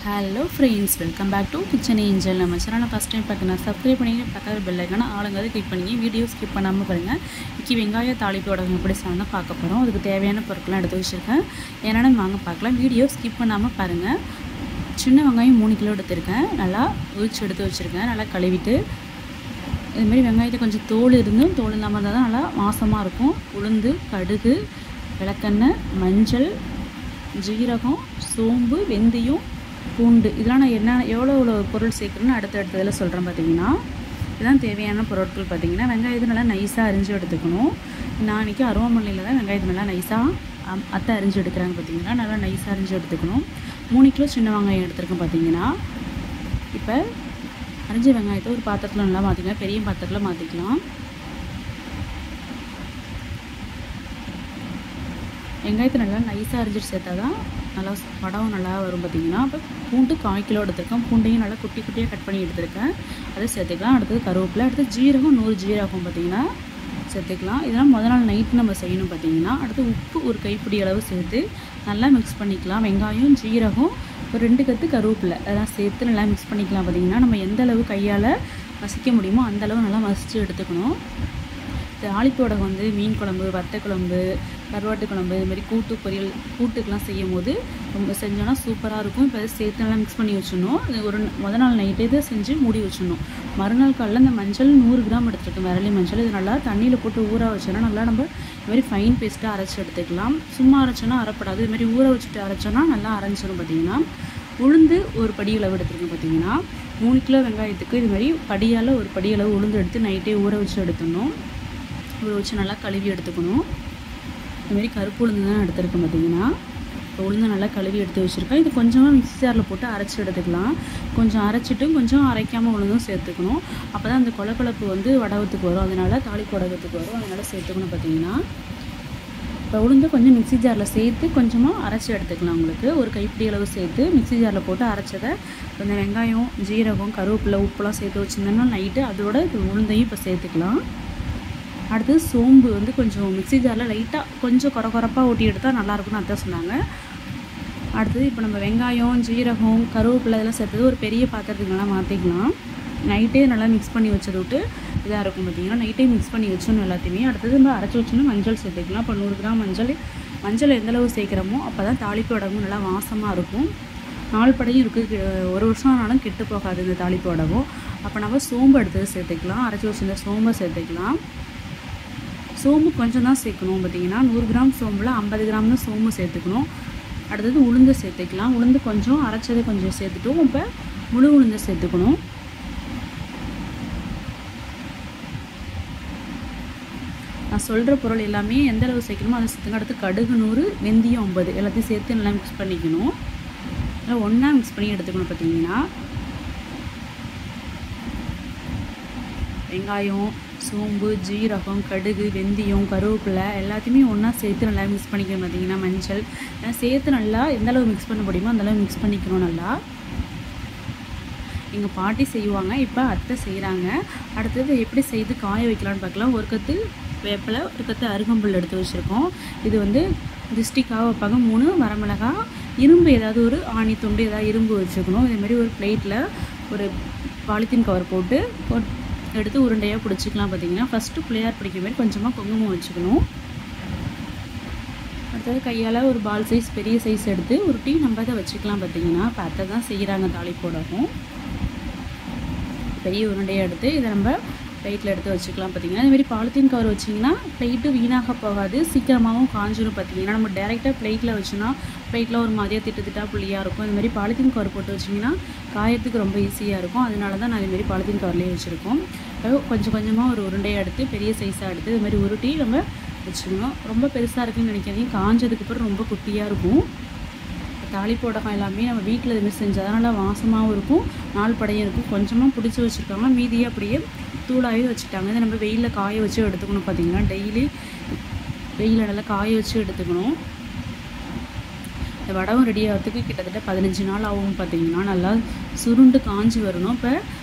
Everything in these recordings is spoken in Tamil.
Hello friends, welcome back to kitchen angel. நம்ம சேனலை ஃபஸ்ட் டைம் பார்க்கணும், சப்ஸ்கிரைப் பண்ணிங்க, பக்கத்தில் பெல் ஐக்கான ஆளுங்கிறது கிளிக் பண்ணிங்க. வீடியோ ஸ்கிப் பண்ணாமல் பாருங்கள். இன்றைக்கி வெங்காய தாளிப்பு வடகம் எப்படி செய்யணும் பார்க்க போகிறோம். அதுக்கு தேவையான பொருட்கள்லாம் எடுத்து வச்சுருக்கேன். என்னென்னு வாங்க பார்க்கலாம். வீடியோ ஸ்கிப் பண்ணாமல் பாருங்கள். சின்ன வெங்காயம் 3 கிலோ எடுத்துருக்கேன். நல்லா உரிச்சு எடுத்து வச்சுருக்கேன். நல்லா கழுவிட்டு இதுமாரி வெங்காயத்தை கொஞ்சம் தோல் இருந்தும் தோல் இல்லாமல் இருந்தால் தான் நல்லா வாசமாக இருக்கும். உளுந்து, கடுகு, விளக்கெண்ணெய், மஞ்சள், ஜீரகம், சோம்பு, வெந்தயம், பூண்டு, இதெல்லாம் நான் எவ்வளோ பொருள் சேர்க்குறேன்னு அடுத்த இதில் சொல்கிறேன். பார்த்தீங்கன்னா இதுதான் தேவையான பொருட்கள். பார்த்திங்கன்னா வெங்காயத்தை நல்லா நைஸாக அரிஞ்சு எடுத்துக்கணும். நான் இன்றைக்கி அருவாமனையில் தான் வெங்காயத்தை நல்லா நைஸாக அத்தை அரிஞ்சு எடுக்கிறாங்க. பார்த்திங்கன்னா நல்லா நைஸாக அரிஞ்சு எடுத்துக்கணும். 3 கிலோ சின்ன வெங்காயம் எடுத்துருக்கேன். பார்த்திங்கன்னா இப்போ அரிஞ்ச வெங்காயத்தை ஒரு பாத்திரத்தில் நல்லா மாற்றிக்கலாம். பெரிய பாத்திரத்தில் மாற்றிக்கலாம். வெங்காயத்தை நல்லா நைஸாக அரிஞ்சிட்டு சேர்த்தா தான் நல்லா வடகம் நல்லா வரும். பார்த்திங்கன்னா இப்போ பூண்டு 1/4 கிலோ எடுத்துருக்கேன். பூண்டையும் நல்லா குட்டி குட்டியாக கட் பண்ணி எடுத்துருக்கேன். அதை சேர்த்துக்கலாம். அடுத்தது கருவேப்பிலை, அடுத்து ஜீரகம் 100 ஜீரகம் பார்த்திங்கன்னா சேர்த்துக்கலாம். இதெல்லாம் முதல் நாள் நைட்டு நம்ம செய்யணும். பார்த்திங்கன்னா அடுத்து உப்பு ஒரு கைப்பிடி அளவு சேர்த்து நல்லா மிக்ஸ் பண்ணிக்கலாம். வெங்காயம், ஜீரகம், ஒரு 2 கத்து கருவேப்பிலை அதெல்லாம் சேர்த்து நல்லா மிக்ஸ் பண்ணிக்கலாம். பார்த்திங்கன்னா நம்ம எந்த அளவு கையால் மசிக்க முடியுமோ அந்தளவு நல்லா மசித்து எடுத்துக்கணும். தாளிப்பு வடகம் வந்து மீன் குழம்பு, வத்த குழம்பு, கருவாட்டு குழம்பு, இதுமாதிரி கூட்டு பொரியல் கூட்டுக்கெலாம் செய்யும் போது ரொம்ப செஞ்சோன்னா சூப்பராக இருக்கும். இப்போ சேர்த்து நல்லா மிக்ஸ் பண்ணி வச்சிடணும். ஒரு முதல் நாள் நைட்டே இதை செஞ்சு மூடி வச்சிடணும். மறுநாள் காலையில் இந்த மஞ்சள் 100 கிராம் எடுத்துருக்கேன். விரலி மஞ்சள். இது நல்லா தண்ணியில் போட்டு ஊற வச்சோன்னா நல்லா நம்ம இதுமாதிரி ஃபைன் பேஸ்ட்டாக அரைச்சி எடுத்துக்கலாம். சும்மா அரைச்சோன்னா அரைப்படாது. இதுமாதிரி ஊற வச்சுட்டு அரைச்சோன்னா நல்லா அரைஞ்சிடும். பார்த்திங்கன்னா உளுந்து ஒரு படி அளவு எடுத்துருக்கேன். பார்த்திங்கன்னா 3 கிலோ வெங்காயத்துக்கு இதுமாதிரி படியால் ஒரு படி அளவு உளுந்து எடுத்து நைட்டே ஊற வச்சு எடுத்துடணும். ஊற வச்சு நல்லா கழுவி எடுத்துக்கணும். இதுமாரி கருப்பு உளுந்து தான் எடுத்துருக்கேன். பார்த்திங்கன்னா இப்போ உளுந்து நல்லா கழுவி எடுத்து வச்சுருக்கேன். இது கொஞ்சமாக மிக்ஸி ஜாரில் போட்டு அரைச்சி எடுத்துக்கலாம். கொஞ்சம் அரைச்சிட்டு கொஞ்சம் அரைக்காமல் உளுந்தும் சேர்த்துக்கணும். அப்போ தான் அந்த கொழக்கொழப்பு வந்து வடகத்துக்கு வரும். அதனால் தாளிப்பு வடகத்துக்கு வரும். அதனால் சேர்த்துக்கணும். பார்த்திங்கன்னா இப்போ உளுந்து கொஞ்சம் மிக்ஸி ஜாரில் சேர்த்து கொஞ்சமாக அரைச்சி எடுத்துக்கலாம். உங்களுக்கு ஒரு கைப்பிடி அளவு சேர்த்து மிக்ஸி ஜாரில் போட்டு அரைச்சதை கொஞ்சம் வெங்காயம், ஜீரகம், கருவேப்பிலை, உப்புலாம் சேர்த்து வச்சுருந்தோன்னா நைட்டு அதோட உளுந்தையும் இப்போ சேர்த்துக்கலாம். அடுத்தது சோம்பு வந்து கொஞ்சம் மிக்ஸி ஜாரில் லைட்டாக கொஞ்சம் குறப்பாக ஊட்டி எடுத்தால் நல்லாயிருக்கும்னு அதான் சொன்னாங்க. அடுத்தது இப்போ நம்ம வெங்காயம், ஜீரகம், கருவேப்பிலை இதெல்லாம் சேர்த்தது ஒரு பெரிய பாத்திரத்துக்கு நல்லா மாற்றிக்கலாம். நைட்டே நல்லா மிக்ஸ் பண்ணி வச்சது விட்டு இதாக இருக்கும். பார்த்திங்கன்னா நைட்டே மிக்ஸ் பண்ணி வச்சோன்னு எல்லாத்தையுமே. அடுத்தது நம்ம அரைச்சி வச்சோன்னா மஞ்சள் சேர்த்துக்கலாம். இப்போ 100 கிராம் மஞ்சள் எந்தளவு சேர்க்குறோமோ அப்போ தான் தாளிப்பு வடகம் நல்லா வாசமாக இருக்கும். 4 படையும் இருக்குது. 1 வருஷம் ஆனாலும் கெட்டு போகாது இந்த தாளிப்பு வடகம். அப்போ நம்ம சோம்பு எடுத்தது சேர்த்துக்கலாம். அரைச்சி வச்சுருந்த சோம்பை சேர்த்துக்கலாம். சோம்பு கொஞ்சம் தான் சேர்க்கணும். பார்த்திங்கன்னா 100 கிராம் சோம்பில் 50 கிராம் தான் சோம்பு சேர்த்துக்கணும். அடுத்தது உளுந்து சேர்த்துக்கலாம். உளுந்து கொஞ்சம் அரைச்சதை கொஞ்சம் சேர்த்துட்டோம். இப்போ முழு உளுந்தை சேர்த்துக்கணும். நான் சொல்கிற பொருள் எல்லாமே எந்த அளவு சேர்க்கணுமோ அதை சேர்த்துங்க. அடுத்து கடுகு 100, வெந்தயம் 50 எல்லாத்தையும் சேர்த்து நல்லா மிக்ஸ் பண்ணிக்கணும். நல்லா ஒன்றா மிக்ஸ் பண்ணி எடுத்துக்கணும். பார்த்திங்கன்னா வெங்காயம், சோம்பு, ஜீரகம், கடுகு, வெந்தயம், கருவேப்பிலை எல்லாத்தையுமே ஒன்றா சேர்த்து நல்லா மிக்ஸ் பண்ணிக்கணும். பார்த்திங்கன்னா மஞ்சள் எல்லாம் சேர்த்து நல்லா எந்தளவு மிக்ஸ் பண்ண முடியுமோ அந்தளவு மிக்ஸ் பண்ணிக்கணும். நல்லா எங்கள் பாட்டி செய்வாங்க, இப்போ அத்தை செய்கிறாங்க. அடுத்தது எப்படி செய்து காய வைக்கலான்னு பார்க்கலாம். 1 கத்து வேப்பிலை, 1 கத்து அருகம்புல் எடுத்து வச்சுருக்கோம். இது வந்து திஷ்டிக்காக வைப்பாங்க. 3 வரமிளகா, இரும்பு ஏதாவது ஒரு ஆணி துண்டு ஏதாவது இரும்பு வச்சுக்கணும். இதேமாதிரி ஒரு பிளேட்டில் ஒரு பாலித்தீன் கவர் போட்டு எடுத்து உருண்டையாக பிடிச்சிக்கலாம். பார்த்திங்கன்னா ஃபஸ்ட்டு பிள்ளையார் பிடிக்கிற மாதிரி கொஞ்சமாக குங்குமம் வச்சுக்கணும். அடுத்தது கையால் ஒரு பால் சைஸ் பெரிய சைஸ் எடுத்து உருட்டி நம்ம அதை வச்சுக்கலாம். பார்த்திங்கன்னா இப்போ அத்தை தான் செய்கிறாங்க தாளிப்போடவும். பெரிய உருண்டையாக எடுத்து இதை நம்ம பிளேட்டில் எடுத்து வச்சுக்கலாம். பார்த்திங்கன்னா இதுமாரி பாலித்தீன் கவர் வச்சிங்கன்னா பிளேட்டு வீணாக போகாது, சீக்கிரமாகவும் காஞ்சிடும். பார்த்திங்கன்னா நம்ம டேரெக்டாக பிளேட்டில் வச்சோன்னா பிளேட்டில் ஒரு மாதிரியாக திட்டா புள்ளியாக இருக்கும். இதுமாதிரி பாலித்தீன் கவர் போட்டு வச்சிங்கன்னா காயத்துக்கு ரொம்ப ஈஸியாக இருக்கும். அதனால தான் நான் இதுமாரி பாலித்தீன் கவர்லேயே வச்சுருக்கோம். கொஞ்சம் கொஞ்சமாக ஒரு உருண்டையாக எடுத்து பெரிய சைஸாக எடுத்து இதுமாதிரி உருட்டி நம்ம வச்சுக்கணும். ரொம்ப பெருசாக இருக்குதுன்னு நினைக்காதீங்க. காஞ்சதுக்கப்புறம் ரொம்ப குட்டியாக இருக்கும். தாளிப்பு வடகம் எல்லாமே நம்ம வீட்டில் இதுமாதிரி செஞ்சால் தான் நல்லா வாசமாகவும் இருக்கும், 4 படையும் இருக்கும். கொஞ்சமாக பிடிச்சி வச்சுருக்காங்க, மீதியாக அப்படியே தூளாகவே வச்சுட்டாங்க. இதை நம்ம வெயிலில் காய வச்சு எடுத்துக்கணும். பார்த்திங்கன்னா டெய்லி வெயிலில் நல்லா காய வச்சு எடுத்துக்கணும். இந்த வடகம் ரெடி ஆகிறதுக்கு கிட்டத்தட்ட 15 நாள் ஆகும். பார்த்திங்கன்னா நல்லா சுருண்டு காஞ்சி வரணும். இப்போ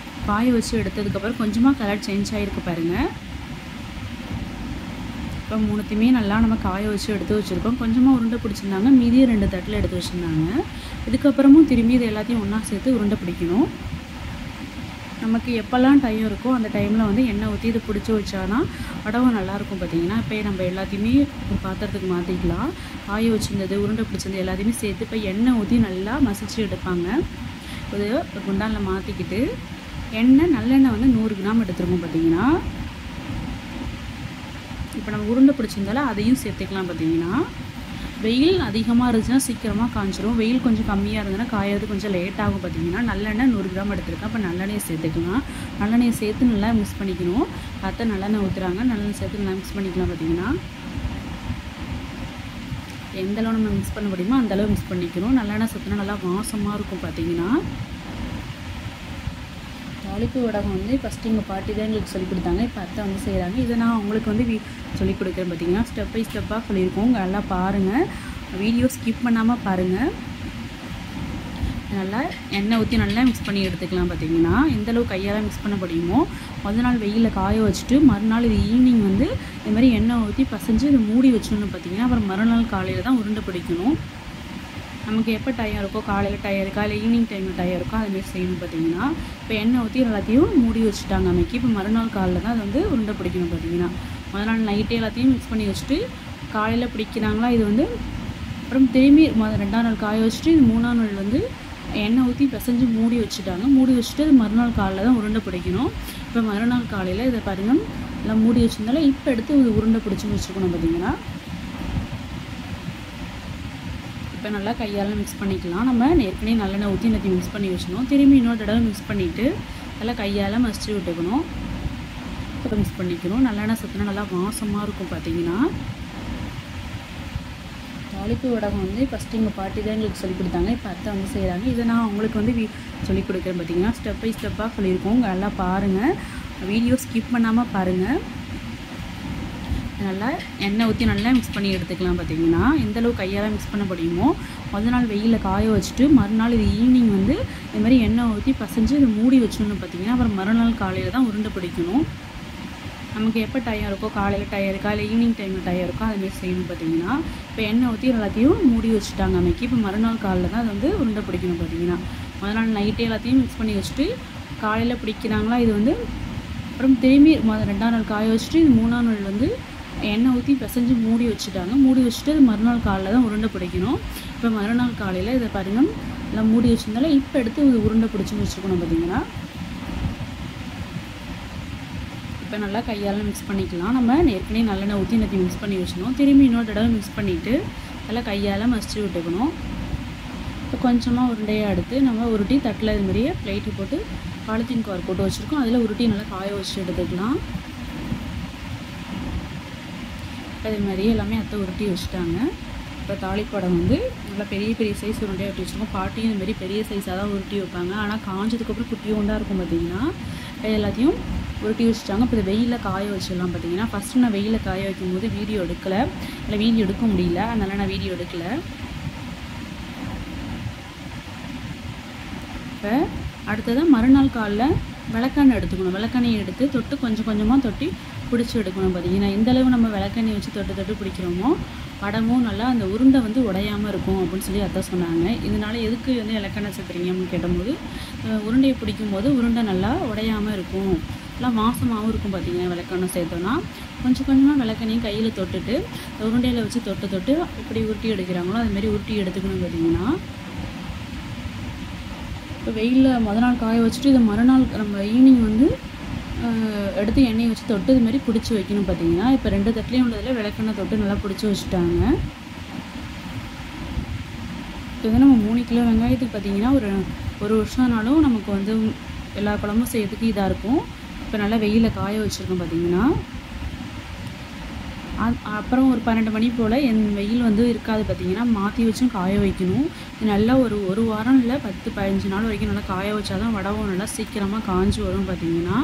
காய வச்சு எடுத்ததுக்கப்புறம் கொஞ்சமாக கலர் சேஞ்ச் ஆகிருக்கு பாருங்கள். இப்போ மூணுத்தையுமே நல்லா நம்ம காய வச்சு எடுத்து வச்சுருக்கோம். கொஞ்சமாக உருண்டை பிடிச்சிருந்தாங்க, மீதியை 2 தட்டில் எடுத்து வச்சுருந்தாங்க. இதுக்கப்புறமும் திரும்பி இது எல்லாத்தையும் ஒன்றா சேர்த்து உருண்டை பிடிக்கணும். நமக்கு எப்போல்லாம் டைம் இருக்கோ அந்த டைமில் வந்து எண்ணெய் ஊற்றி இது பிடிச்சி வச்சாதான் வடகம் நல்லாயிருக்கும் பார்த்திங்கன்னா. இப்போ நம்ம எல்லாத்தையுமே ஒரு பாத்திரத்துக்கு மாற்றிக்கலாம். காய வச்சுருந்தது உருண்டை பிடிச்சது எல்லாத்தையுமே சேர்த்து இப்போ எண்ணெய் ஊற்றி நல்லா மசிச்சு எடுப்பாங்க. ஒரு குண்டானில் மாற்றிக்கிட்டு எண்ணெய் நல்லெண்ணெய் வந்து 100 கிராம் எடுத்துருக்கோம் பார்த்திங்கன்னா. இப்போ நம்ம உருண்டை பிடிச்சிருந்தாலும் அதையும் சேர்த்துக்கலாம் பார்த்திங்கன்னா. வெயில் அதிகமாக இருந்துச்சுன்னா சீக்கிரமாக காஞ்சிரும். வெயில் கொஞ்சம் கம்மியாக இருந்ததுன்னா காயறது கொஞ்சம் லேட் ஆகும் பார்த்திங்கன்னா. நல்லெண்ணெய் 100 கிராம் எடுத்துருக்கேன். அப்போ நல்லெண்ணெயை சேர்த்துக்கலாம். நல்லெண்ணெயை சேர்த்து நல்லா மிக்ஸ் பண்ணிக்கணும். அத்தை நல்லெண்ணெய் ஊற்றுறாங்க, நல்லெண்ணெய் சேர்த்து நல்லா மிக்ஸ் பண்ணிக்கலாம் பார்த்திங்கன்னா. எந்தளவு நம்ம மிக்ஸ் பண்ண முடியுமோ அந்தளவு மிக்ஸ் பண்ணிக்கணும். நல்லெண்ணெய் சேர்த்துனா நல்லா வாசமாக இருக்கும் பார்த்திங்கன்னா. தாளிப்பு வடகம் வந்து ஃபஸ்ட்டு எங்கள் பாட்டி தான் எங்களுக்கு சொல்லிக் கொடுத்தாங்க. இப்போ அத்தை வந்து செய்கிறாங்க. இதை நான் அவங்களுக்கு வந்து சொல்லிக் கொடுக்குறேன் பார்த்திங்கன்னா. ஸ்டெப் பை ஸ்டெப்பாக சொல்லியிருக்கோம். நல்லா பாருங்கள், வீடியோ ஸ்கிப் பண்ணாமல் பாருங்கள். நல்லா எண்ணெய் ஊற்றி நல்லா மிக்ஸ் பண்ணி எடுத்துக்கலாம் பார்த்திங்கன்னா. எந்தளவு கையால் மிக்ஸ் பண்ண முடியுமோ முதல் நாள் வெயிலில் காய வச்சுட்டு மறுநாள் இது ஈவினிங் வந்து இது மாதிரி எண்ணெய் ஊற்றி பசைஞ்சு இதை மூடி வச்சுன்னு பார்த்திங்கன்னா. அப்புறம் மறுநாள் காலையில் தான் உருண்டை பிடிக்கணும். நமக்கு எப்போ டைம் இருக்கோ, காலையில் டைம் இருக்கா இல்லை ஈவினிங் டைமில் டைம் இருக்கோ அதுமாரி செய்யணும் பார்த்திங்கன்னா. இப்போ எண்ணெய் ஊற்றி எல்லாத்தையும் மூடி வச்சுட்டாங்க அன்றைக்கி. இப்போ மறுநாள் காலையில் தான் அது வந்து உருண்டை பிடிக்கணும் பார்த்திங்கன்னா. முதல் நாள் நைட்டே எல்லாத்தையும் மிக்ஸ் பண்ணி வச்சுட்டு காலையில் பிடிக்கிறாங்களா இது வந்து அப்புறம் திரும்பி 2ஆம் நாள் காய வச்சுட்டு இது 3ஆம் நாள் வந்து எண்ணெய் ஊற்றி பிசைஞ்சு மூடி வச்சுட்டாங்க. மூடி வச்சுட்டு அது மறுநாள் காலையில் தான் உருண்டை பிடிக்கணும். இப்போ மறுநாள் காலையில் இதை பாருங்கள் எல்லாம் மூடி வச்சுருந்தாலும் இப்போ எடுத்து இது உருண்டை பிடிச்சி வச்சுருக்கணும் பார்த்திங்கன்னா. இப்போ நல்லா கையால் மிக்ஸ் பண்ணிக்கலாம். நம்ம ஏற்கனவே நல்லெண்ணெய் ஊற்றி எல்லாத்தையும் மிக்ஸ் பண்ணி வச்சுக்கணும். திரும்பி இன்னொரு தடவை மிக்ஸ் பண்ணிவிட்டு நல்லா கையால் மசிச்சு விட்டுக்கணும். இப்போ மிக்ஸ் பண்ணிக்கணும். நல்லெண்ணெய் சேர்த்துனா நல்லா வாசமாக இருக்கும் பார்த்திங்கன்னா. தாளிப்பு வடகம் வந்து ஃபஸ்ட்டு எங்கள் பாட்டி தான் எங்களுக்கு சொல்லிக் கொடுத்தாங்க. இப்போ அத்தை வந்து செய்கிறாங்க. இதை நான் அவங்களுக்கு வந்து சொல்லிக் கொடுக்குறேன் பார்த்திங்கன்னா. ஸ்டெப் பை ஸ்டெப்பாக சொல்லியிருக்கோம். நல்லா பாருங்கள், வீடியோ ஸ்கிப் பண்ணாமல் பாருங்கள். நல்லா எண்ணெய் ஊற்றி நல்லா மிக்ஸ் பண்ணி எடுத்துக்கலாம் பார்த்திங்கன்னா. எந்தளவு கையால் மிக்ஸ் பண்ண முடியுமோ முதல் நாள் வெயிலில் காய வச்சுட்டு மறுநாள் இது ஈவினிங் வந்து இது மாதிரி எண்ணெய் ஊற்றி பசைஞ்சு இதை மூடி வச்சுன்னு பார்த்திங்கன்னா. அப்புறம் மறுநாள் காலையில் தான் உருண்டை பிடிக்கணும். நமக்கு எப்போ டைம் இருக்கோ, காலையில் டைம் இருக்கா இல்லை ஈவினிங் டைமில் டைம் இருக்கோ அதுமாரி செய்யணும் பார்த்திங்கன்னா. இப்போ எண்ணெய் ஊற்றி எல்லாத்தையும் மூடி வச்சுட்டாங்க அன்றைக்கி. இப்போ மறுநாள் காலையில் தான் அது வந்து உருண்டை பிடிக்கணும் பார்த்திங்கன்னா. முதல் நாள் நைட்டே எல்லாத்தையும் மிக்ஸ் பண்ணி வச்சுட்டு காலையில் பிடிக்கிறாங்களா இது வந்து அப்புறம் திரும்பி 2ஆம் நாள் காய வச்சுட்டு இது 3ஆம் நாள் வந்து எண்ணெய் ஊற்றி பிசைஞ்சு மூடி வச்சுட்டாங்க. மூடி வச்சுட்டு அது மறுநாள் காலையில் தான் உருண்டை பிடிக்கணும். இப்போ மறுநாள் காலையில் இதை பாருங்கள் எல்லாம் மூடி வச்சுருந்தாலும் இப்போ எடுத்து இது உருண்டை பிடிச்சி வச்சுருக்கணும் பார்த்திங்கன்னா. இப்போ நல்லா கையால் மிக்ஸ் பண்ணிக்கலாம். நம்ம ஏற்கனவே நல்லெண்ணெய் ஊற்றி எல்லாத்தையும் மிக்ஸ் பண்ணி வச்சுக்கணும். திரும்பி இன்னொரு தடவை மிக்ஸ் பண்ணிவிட்டு நல்லா கையால் மசிச்சு விட்டுக்கணும். இப்போ கொஞ்சமாக உருண்டையாக எடுத்து நம்ம உருட்டி தட்டில் இது மாதிரியே பிளேட்டு போட்டு பாலித்தீன் கவர் போட்டு வச்சுருக்கோம். அதில் உருட்டி நல்லா காய வச்சு எடுத்துக்கலாம். அதே மாதிரி எல்லாமே அத்தை உருட்டி வச்சுட்டாங்க. இப்போ தாளிப்படம் வந்து நல்லா பெரிய பெரிய சைஸ் உருண்டையாக உருட்டி வச்சுருக்கோம். பாட்டியும் இதுமாரி பெரிய சைஸாக தான் உருட்டி வைப்பாங்க. ஆனால் காஞ்சதுக்கப்புறம் குட்டி உண்டாக இருக்கும் பார்த்திங்கன்னா. எல்லாத்தையும் உருட்டி வச்சுட்டாங்க. இப்போ இதை வெயிலில் காய வச்சிடலாம் பார்த்திங்கன்னா. ஃபஸ்ட்டு நான் வெயிலில் காய வைக்கும்போது வீடியோ எடுக்கலை, இல்லை வீடியோ எடுக்க முடியல, அதனால் நான் வீடியோ எடுக்கலை. இப்போ அடுத்ததான் மறுநாள் காலையில் விளக்கெண்ணெய் எடுத்துக்கணும். விளக்கெண்ணெயை எடுத்து தொட்டு கொஞ்சம் கொஞ்சமாக தொட்டி பிடிச்சி எடுக்கணும் பார்த்திங்கன்னா. எந்தளவு நம்ம விளக்கெண்ணெய் வச்சு தொட்டு தொட்டு பிடிக்கிறோமோ வடமும் நல்லா அந்த உருண்டை வந்து உடையாமல் இருக்கும் அப்படின்னு சொல்லி அத்தை சொன்னாங்க. இதனால் எதுக்கு வந்து விளக்கெண்ணெய் சேர்த்துறீங்க அப்படின்னு கேட்டபோது உருண்டையை பிடிக்கும்போது உருண்டை நல்லா உடையாமல் இருக்கும், நல்லா வாசமாகவும் இருக்கும் பார்த்திங்கன்னா. விளக்கெண்ணெய் சேர்த்தோன்னா கொஞ்சம் கொஞ்சமாக விளக்கெண்ணையும் கையில் தொட்டுட்டு உருண்டையில் வச்சு தொட்டு தொட்டு எப்படி உருட்டி எடுக்கிறாங்களோ அதுமாரி உருட்டி எடுத்துக்கணும் பார்த்திங்கன்னா. இப்போ வெயிலில் முதல் நாள் காய வச்சுட்டு இதை மறுநாள் நம்ம ஈவினிங் வந்து எடுத்து எண்ணெயை வச்சு தொட்டு இது மாதிரி பிடிச்சி வைக்கணும் பார்த்திங்கன்னா. இப்போ 2 தட்டிலையும் உள்ளதில் விளக்கெண்ணெய் தொட்டு நல்லா பிடிச்சி வச்சுட்டாங்க. இப்போ வந்து நம்ம 3 கிலோ வெங்காயத்துக்கு பார்த்திங்கன்னா ஒரு வருஷம்னாலும் நமக்கு வந்து எல்லா குழம்பும் செய்யறதுக்கு இதாக இருக்கும். இப்போ நல்லா வெயிலில் காய வச்சுருக்கோம் பார்த்திங்கன்னா. அப்புறம் ஒரு 12 மணி போல் வெயில் வந்து இருக்காது பார்த்திங்கன்னா. மாற்றி வச்சும் காய வைக்கணும். நல்லா ஒரு வாரம் இல்லை 10-15 நாள் வரைக்கும் நல்லா காய வச்சா தான் வடகம் நல்லா சீக்கிரமாக காஞ்சி வரும் பார்த்திங்கன்னா.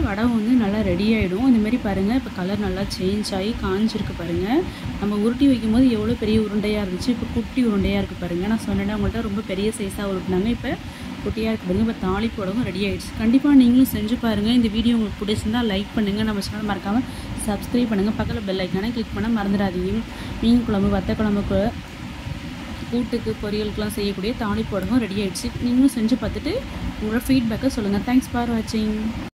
வடகம் வந்து நல்லா ரெடி ஆகிடும். இந்தமாரி பாருங்கள், இப்போ கலர் நல்லா சேஞ்ச் ஆகி காஞ்சிருக்கு பாருங்கள். நம்ம உருட்டி வைக்கும்போது எவ்வளோ பெரிய உருண்டையாக இருந்துச்சு, இப்போ குட்டி உருண்டையாக இருக்குது பாருங்கள். நான் சொன்னேன் உங்கள்கிட்ட ரொம்ப பெரிய சைஸாக உருட்டினாங்க, இப்போ குட்டியாக இருக்குது பாருங்கள். இப்போ தாளிப்பு வடகம் ரெடி ஆகிடுச்சு. கண்டிப்பாக நீங்களும் செஞ்சு பாருங்கள். இந்த வீடியோ உங்களுக்கு பிடிச்சிருந்தால் லைக் பண்ணுங்கள், நம்ம சேனல் மறக்காமல் சப்ஸ்கிரைப் பண்ணுங்கள், பக்கத்தில் பெல் ஐக்கானை கிளிக் பண்ண மறந்துடாதீங்க. மீன் குழம்பு, வத்த குழம்புக்கு கூட்டுக்கு பொரியலுக்குலாம் செய்யக்கூடிய தாளிப்பு வடகம் ரெடி ஆயிடுச்சு. நீங்களும் செஞ்சு பார்த்துட்டு உங்களோட ஃபீட்பேக்கை சொல்லுங்கள். தேங்க்ஸ் ஃபார் வாட்சிங்.